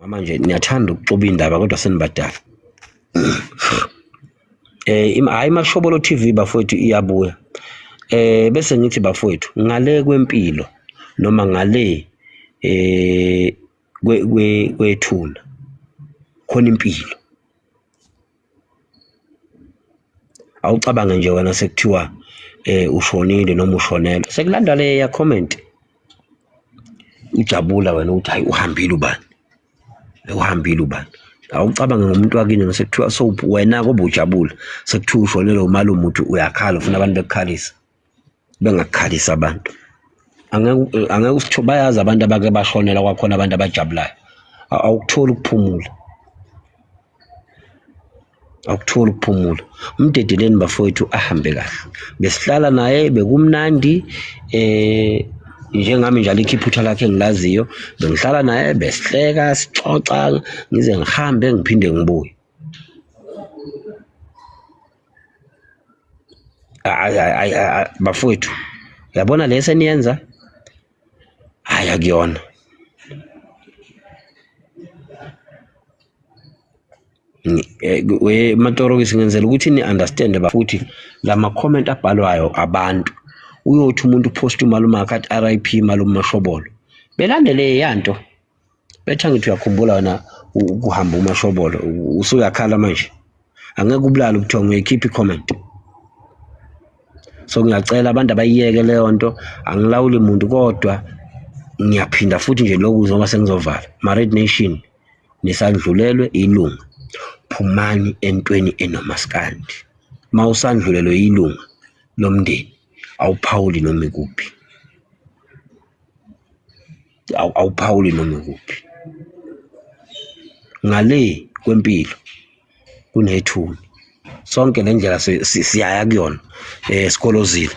Manje niyathanda ukuxuba indaba kodwa senibadala. Hayi Mashobolo TV bafowethu iyabuya. Bese ngithi bafowethu ngale kwempilo noma ngale kwethuna khona impilo. Awucabange nje wena sekuthiwa ushonile noma ushonelwe. Sekulanda le ya comment. Ujabula wena uthi hayi uhambile ubani. Uhambile ubani. Awucabange ngomuntu wakini ngisekuthiwa so wena kobe ujabula sekuthiwa ushonelwe umalume uthi uyakhala ufuna abantu bekukhalisa. Bengakukhalisa abantu. Angeke usitho bayazi abantu abake bashonela kwakhona abantu abajabulayo. Awukutholi ukuphumula. Awukutholi ukuphumula. Umdedeleni bafowethu ahambe kahle. Besihlala naye bekumnandi njengami njalo ikhipha lakhe engilaziyo bengihlala naye besihleka sixoxa ngize ngihambe ngiphinde ngibuye. Bafowethu yabona lese niyenza hayi akuyona. Matoro singenzela ukuthi ni understand bafuthi lama comment abhalwayo abantu uyothi umuntu post umalume akathi RIP malume Mashobolo belandele yanto betha ngithi uyakhumbula wena ukuhamba uMashobolo usuyakhala manje angeke ubulala ubuthongo uyikhipha comment. So ngiyacela abantu abayiyeke leyo nto angilawuli umuntu kodwa ngiyaphinda futhi nje lokuzwa ngoba sengizovala Married Nation nisandlulelwe ilunga phumani entweni enomaskandi mawusandlulelwe ilunga lomndeni awuphawuli noma ikuphi awuphawuli noma ikuphi ngale kwempilo kunethuna sonke lendlela siyaya kuyona esikolozile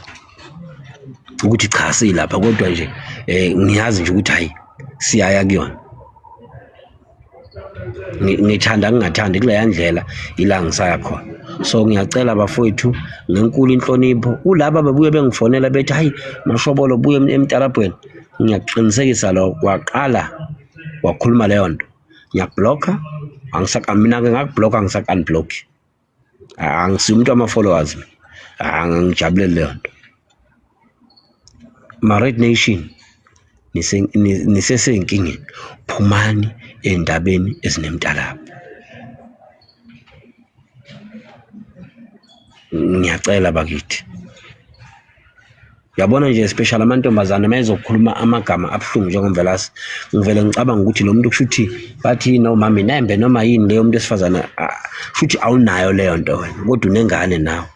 ukuthi cha silapha kodwa nje ngiyazi nje ukuthi hayi siyaya kuyona. Ngithanda ngingathandi kule yandlela ila ngisaya khona. So ngiyacela bafowethu ngenkulu inhlonipho kulabo bebuye bengifonela bethi hayi Mashobolo buye emtarabweni ngiyakuqinisekisa lo kwaqala wakhuluma leyo nto ngiyabhlocka mina ke ngakubhlocka ngisaka-unblock angisumuntu ama-followers angijabulele leyo nto. Married Nation nisesenkingeni phumani endabeni ezinemtalabo. Ngiyacela bakithi yabona nje special amantombazana mayezokhuluma amagama abhlungu njengomvelasi ngivele ngicabanga ukuthi lo muntu kushuthi bathi no mami nembe noma yini leyo muntu esifazana shuthi awunayo leyo nto wena kodwa unengane nawe.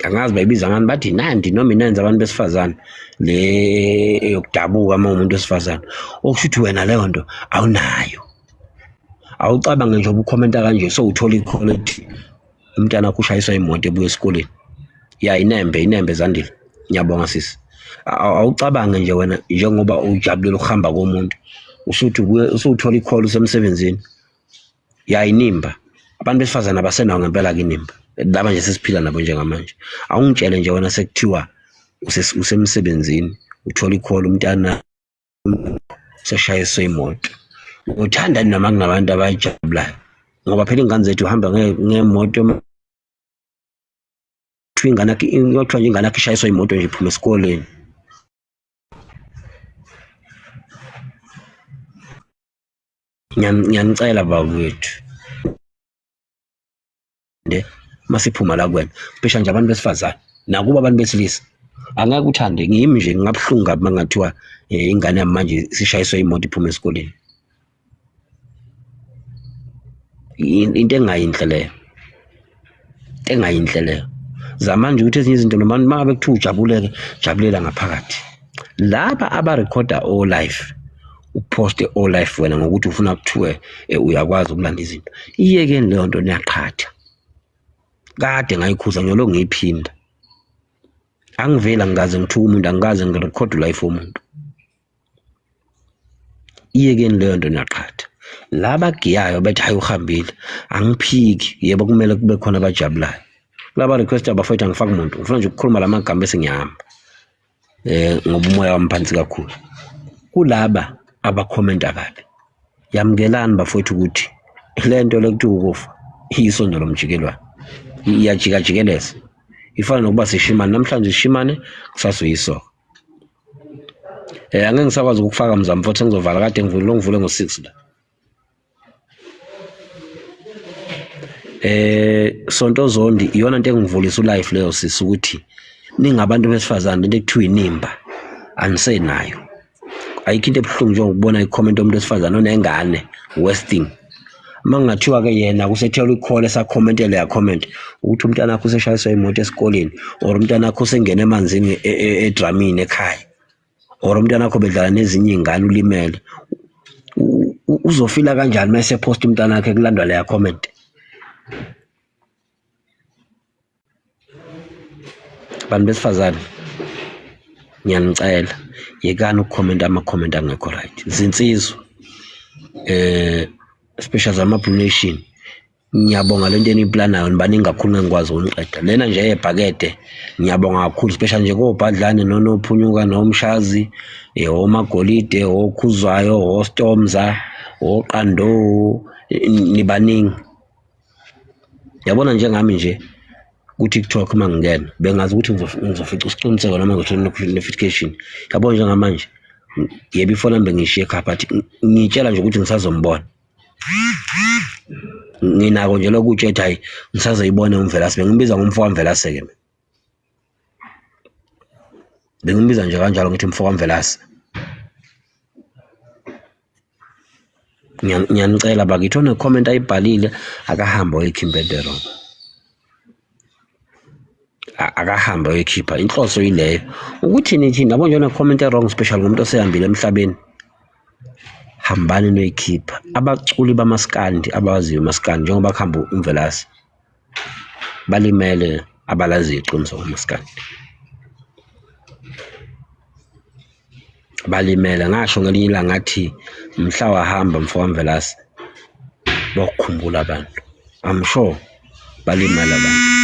Angazi bayibiza ngani bathi nandi noma inenza abantu besifazane le yokudabuka uma umuntu wesifazane okushuthi wena leyo nto awunayo. Awucabange nje ubukhomenta kanje so uthola i-call ethi umntana wakho ushayiswa imoto ebuya esikoleni ya inembe zandile. Ngiyabonga sisi. Awucabange nje wena njengoba ujabulela ukuhamba komuntu ushuthi usuthola i-call usemsebenzini ya inimba. Abantu besifazane abasenawo ngempela ke inimba laba nje sesiphila nabo njengamanje. Awungitshele nje wena sekuthiwa usemsebenzini uthola i-call umntana useshayiswe imoto. Uthanda noma kunabantu abayijabulayo ngoba phela ingane zethu uhamba ngemoto ingane yothiwa nje ingane yakhe ishayiswa imoto nje iphuma esikoleni. Ngiyanicela babethu masiphuma la kuwena besha nje abantu besifazane nakuba abantu besilisa angeke uthande ngimi nje ngingabhlungu kabi mangathiwa ingane yami manje sishayiswe imoto iphuma esikoleni. Into engayinhle leyo zamanje ukuthi ezinye izinto noma mabe kuthiwa ujabuleke jabulela ngaphakathi. Laba abarekhoda all life uposte all life wena ngokuthi ufuna kuthiwe uyakwazi ukulanda izinto iyekeni leyo nto niyaqhatha kade ngayikhuza ngiyolo ngiyiphinda angivela ngikaze ngithuka umuntu angikaze ngirekhode life womuntu iyekeni leyo nto niyaqhatha. Laba giyayo bethi hayi uhambile angiphiki yebo kumele kube khona abajabulayo. Laba request abafowethu angifaki umuntu ngifuna nje ukukhuluma lamagama bese ngiyahamba. ngoba umoya wami phansi kakhulu. Kulaba abakhomenta kabi, yamukelani bafowethu ukuthi le nto lekuthiwa ukufa iyisondo lomjikelwane, iyajikajikeleza. Ifana nokuba sishimane, namhlanje sishimane, kusasa uyisoka. Angeke ngisakwazi ukufaka mzamo futhi ngizovala kade ngivule ngo-6 la. Sonto Zondi iyona nto engivulisa ulife leyo sisi, ukuthi ningabantu besifazane lento ekuthiwa inimba anisenayo. Ayikho into ebuhlungu njengokubona i-comment yomuntu wesifazane onengane, worst thing. Uma kungathiwa-ke yena kusethelwa i-call esakhomentele ya-comment ukuthi umntwana wakho useshayiswa imoto esikoleni, or umntwana wakho usengena emanzini edramini ekhaya, or umntwana wakho bedlala nezinye iy'ngane ulimele, uzofila kanjani uma esephosta umntwana wakhe kulandwa leya comment? Bantu besifazane, ngiyanicela yekani ukukhomenta ama-comment angekho right. Zinsizwa special zama-Blue Nation, ngiyabonga lento eniyiplanayo, nibaningi kakhulu ngengikwazi ukuniqeda. Lena nje yebhakede ngiyabonga kakhulu, special nje koBhadlane noNophunyuka noMshazi, oMagolide, oKhuzwayo, oStormza, oQando, nibaningi. Yabona njengami nje ku-TikTok uma ngingena bengazi ukuthi ngizofica isiqiniseko noma ngithole notification. Yabona njengamanje, yebo ifoni yami bengishiye ekhaya, but ngiyitshela nje ukuthi ngisazombona. Nginako nje lokutsho ethi hayi ngisazoyibona uMvelase. Bengimbiza ngomfo kaMvelase-ke mina, bengimbiza nje kanjalo ngithi mfo kaMvelase. Ngiyanicela bakithi one-comment ayibhalile akahambe oyekhimpe wrong, akahambe oyekhipha. Inhloso yileyo ukuthi nithi nabo nje one-comment wrong, special ngomuntu osehambile emhlabeni, hambani noyikhipha. Abaculi bamaskandi abawaziyo umaskandi njengoba kuhamba uMvelase balimele, abalaziyo iqiniso umaskandi balimele. Ngasho ngelinye ilanga ngathi mhla wahamba mfo kaMvelase bokukhumbula abantu, I'm sure balimele abantu.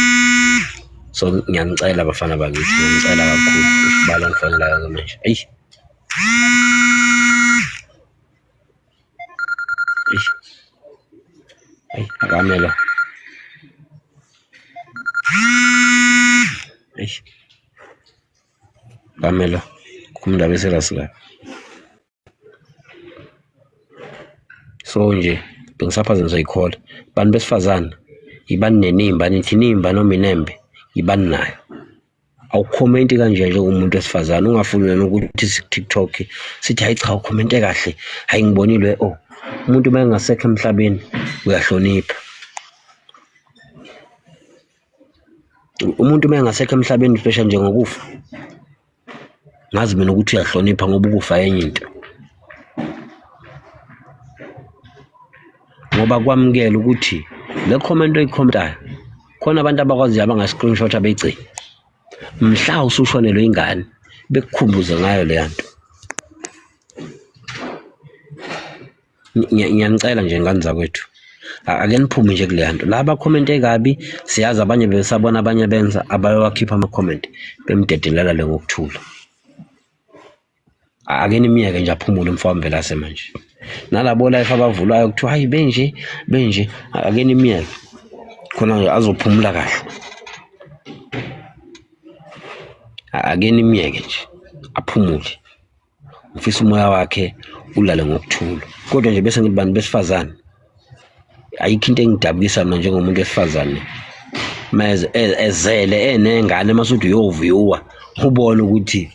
So ngiyanicela bafana bakithi, ngiyanicela kakhulu usibala ngifanelayo manje. Akamela Kamela kumndaba eselasika. So nje bengisaphazanyiswa yikhole. Bantu besifazane ibani nenimba, nithi nimba noma inembe ibani nayo. Awukhomenti kanje nje umuntu wesifazane, ungafuni nokuthi TikTok sithi hayi cha ukhomente kahle, hayi ngibonilwe. Umuntu uma engasekho emhlabeni uyahlonipha. Umuntu uma engasekho emhlabeni special njengokufa, ngazi mina ukuthi uyahlonipha ngoba ukufa enye into. Ngoba kwamukela ukuthi le comment oyikhomentayo khona abantu abakwaziyo abanga-screenshot abeyigcina. Mhla usushonelwe ingane bekukhumbuze ngayo leya nto. Ngiyanicela nje ngane zakwethu, ake niphume nje kuleya nto. Laba bakhomente kabi siyazi abanye besabona abanye benza, abayowakhipha ama-comment bemdedelela le ngokuthula. Ake nimiyeke nje aphumule mfo kaMvelase manje. Nalabo life abavulayo kuthiwa hayi benje, ake nimiyeke khona nje azophumula kahle. Ake nimiyeke nje aphumule, ufisa umoya wakhe ulale ngokuthula. Kodwa nje bese ngithi bantu besifazane, ayikho into engidabukisa mina njengomuntu wesifazane mase ezele enengane masuthi uyoviwa ubone ukuthi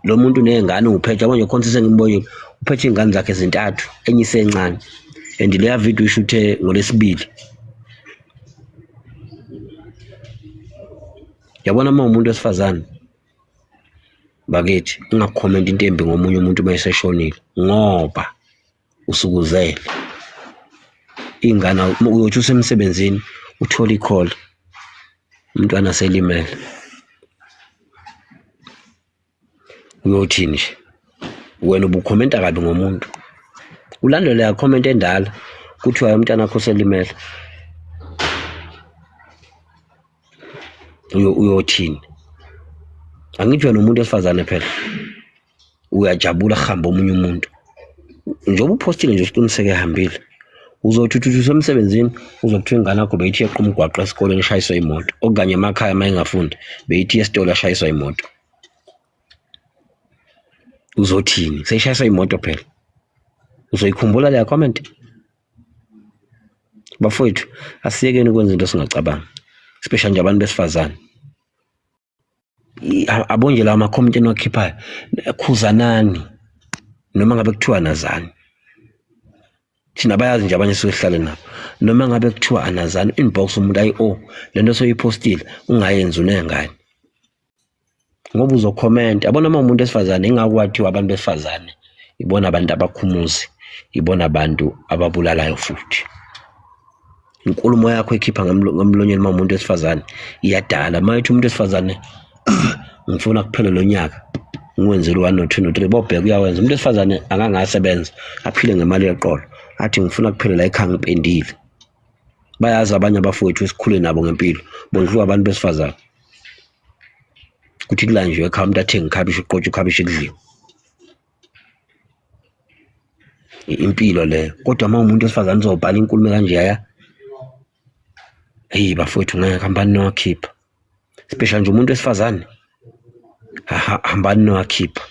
lo muntu unengane uphethe. Manje khona sengimboyile uphethe ingane zakhe ezintathu, enye isencane, and leya video ishuthe ngoLwesibili. Yabona uma umuntu wesifazane bakithi ungakhomenti into embi ngomunye umuntu uma eseshonile ngoba usukuzele. Ingane uyothi usemsebenzini uthola i-call umntwana selimele, uyothini nje? Wena ubukhomenta kabi ngomuntu, ulandele ya comment endala kuthiwa umntwana wakho selimele, uyothini? Angitsho nomuntu wesifazane phela uyajabula kuhamba omunye umuntu njengoba uphostile nje usiqiniseke ehambile. Uzothi uthi usemsebenzini uzokuthiwa ingane yakho beyithi yeqa umgwaqo esikoleni ishayiswa imoto, okanye emakhaya uma engafundi beyithi esitolo ashayiswa imoto. Uzothini? Seyishayiswa imoto phela. Uzoyikhumbula leya comment? Bafowethu, asiyekeni ukwenza into singacabanga, especially nje abantu besifazane. Abonje lawa ama-comment eniwakhiphayo, khuzanani noma ngabe kuthiwa nazani. Thina bayazi nje abanye suke sihlale nabo. Noma ngabe kuthiwa anazani, inbox umuntu ayi lento soyipostile ungayenzi unengane. Ngoba uzokhomenta, yabona uma umuntu wesifazane ingakwathiwa abantu besifazane ibona abantu abakhumuzi, ibona abantu ababulalayo futhi. Inkulumo yakho ekhipha ngamlonyeni uma umuntu wesifazane iyadala. Mayithi umuntu wesifazane ngifuna kuphela lo nyaka ngiwenzele 1 no 2 no 3 bobheka uyawenza. Umuntu wesifazane angangasebenza aphile ngemali yeqolo athi ngifuna kuphela la ekhaya ngipendile. Bayazi abanye abafowethu esikhule nabo ngempilo bondliwa abantu besifazane. Kuthi kulanjwe ekhaya umuntu athenga ikhabishi uqotshe ikhabishi kudliwe. Impilo leyo. Kodwa uma umuntu wesifazane uzobhala inkulumo kanje yaya, hey bafowethu ngeke hambani nowakhipha, especially nje umuntu wesifazane hambani nowakhipha.